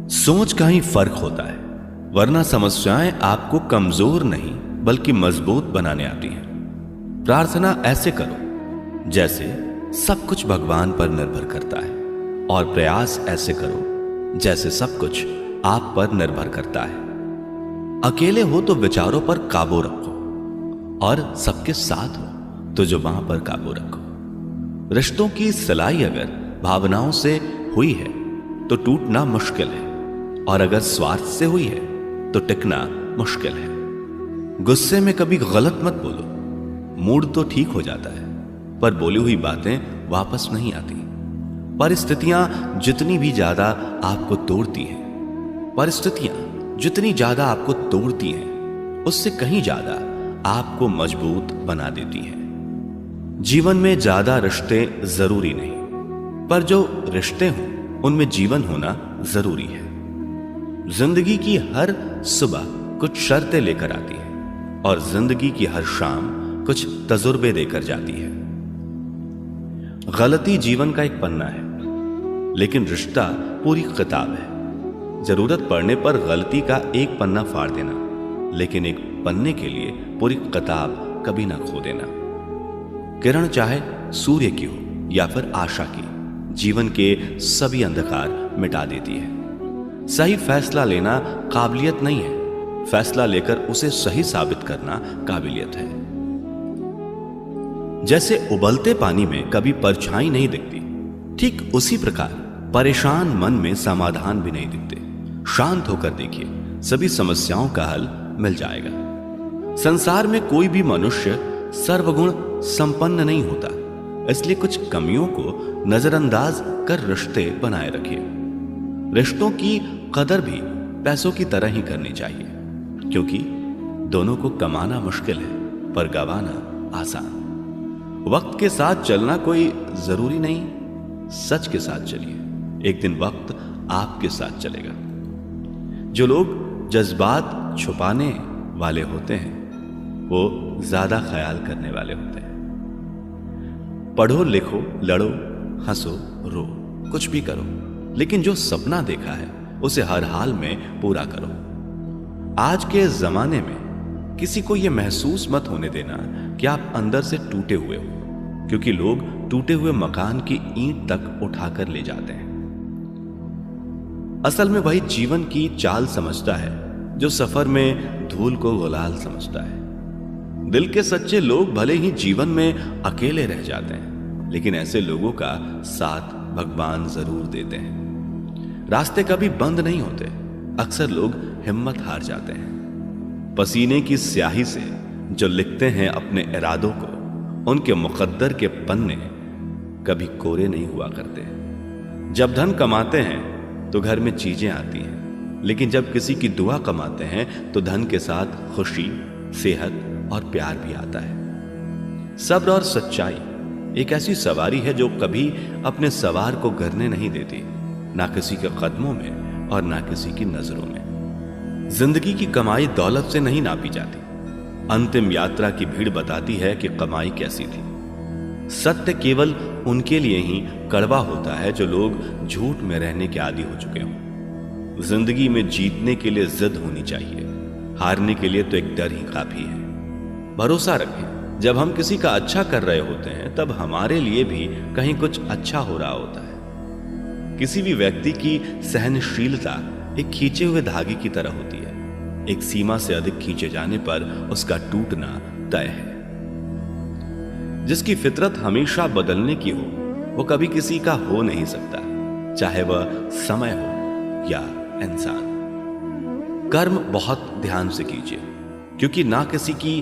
सोच का ही फर्क होता है, वरना समस्याएं आपको कमजोर नहीं बल्कि मजबूत बनाने आती हैं। प्रार्थना ऐसे करो जैसे सब कुछ भगवान पर निर्भर करता है, और प्रयास ऐसे करो जैसे सब कुछ आप पर निर्भर करता है। अकेले हो तो विचारों पर काबू रखो, और सबके साथ हो तो जुबान पर काबू रखो। रिश्तों की सिलाई अगर भावनाओं से हुई है तो टूटना मुश्किल है, और अगर स्वार्थ से हुई है तो टिकना मुश्किल है। गुस्से में कभी गलत मत बोलो, मूड तो ठीक हो जाता है पर बोली हुई बातें वापस नहीं आती। परिस्थितियां जितनी भी ज्यादा आपको तोड़ती हैं, परिस्थितियां जितनी ज्यादा आपको तोड़ती हैं, उससे कहीं ज्यादा आपको मजबूत बना देती हैं। जीवन में ज्यादा रिश्ते जरूरी नहीं, पर जो रिश्ते हों उनमें जीवन होना जरूरी है। जिंदगी की हर सुबह कुछ शर्तें लेकर आती है, और जिंदगी की हर शाम कुछ तजुर्बे देकर जाती है। गलती जीवन का एक पन्ना है, लेकिन रिश्ता पूरी किताब है। जरूरत पड़ने पर गलती का एक पन्ना फाड़ देना, लेकिन एक पन्ने के लिए पूरी किताब कभी ना खो देना। किरण चाहे सूर्य की हो या फिर आशा की, जीवन के सभी अंधकार मिटा देती है। सही फैसला लेना काबिलियत नहीं है, फैसला लेकर उसे सही साबित करना काबिलियत है। जैसे उबलते पानी में कभी परछाई नहीं दिखती, ठीक उसी प्रकार परेशान मन में समाधान भी नहीं दिखते। शांत होकर देखिए, सभी समस्याओं का हल मिल जाएगा। संसार में कोई भी मनुष्य सर्वगुण संपन्न नहीं होता, इसलिए कुछ कमियों को नजरअंदाज कर रिश्ते बनाए रखिए। रिश्तों की कदर भी पैसों की तरह ही करनी चाहिए, क्योंकि दोनों को कमाना मुश्किल है पर गंवाना आसान। वक्त के साथ चलना कोई जरूरी नहीं, सच के साथ चलिए, एक दिन वक्त आपके साथ चलेगा। जो लोग जज्बात छुपाने वाले होते हैं वो ज्यादा ख्याल करने वाले होते हैं। पढ़ो लिखो, लड़ो, हंसो, रो, कुछ भी करो, लेकिन जो सपना देखा है उसे हर हाल में पूरा करो। आज के जमाने में किसी को यह महसूस मत होने देना कि आप अंदर से टूटे हुए हो, क्योंकि लोग टूटे हुए मकान की ईंट तक उठाकर ले जाते हैं। असल में वही जीवन की चाल समझता है जो सफर में धूल को गुलाल समझता है। दिल के सच्चे लोग भले ही जीवन में अकेले रह जाते हैं, लेकिन ऐसे लोगों का साथ भगवान जरूर देते हैं। रास्ते कभी बंद नहीं होते, अक्सर लोग हिम्मत हार जाते हैं। पसीने की स्याही से जो लिखते हैं अपने इरादों को, उनके मुकद्दर के पन्ने कभी कोरे नहीं हुआ करते। जब धन कमाते हैं तो घर में चीजें आती हैं, लेकिन जब किसी की दुआ कमाते हैं तो धन के साथ खुशी, सेहत और प्यार भी आता है। सब्र और सच्चाई एक ऐसी सवारी है जो कभी अपने सवार को गिरने नहीं देती, ना किसी के कदमों में और ना किसी की नजरों में। जिंदगी की कमाई दौलत से नहीं नापी जाती, अंतिम यात्रा की भीड़ बताती है कि कमाई कैसी थी। सत्य केवल उनके लिए ही कड़वा होता है जो लोग झूठ में रहने के आदी हो चुके हों। जिंदगी में जीतने के लिए जिद होनी चाहिए, हारने के लिए तो एक डर ही काफी है। भरोसा रखें, जब हम किसी का अच्छा कर रहे होते हैं तब हमारे लिए भी कहीं कुछ अच्छा हो रहा होता है। किसी भी व्यक्ति की सहनशीलता एक खींचे हुए धागे की तरह होती है, एक सीमा से अधिक खींचे जाने पर उसका टूटना तय है। जिसकी फितरत हमेशा बदलने की हो वो कभी किसी का हो नहीं सकता, चाहे वह समय हो या इंसान। कर्म बहुत ध्यान से कीजिए, क्योंकि ना किसी की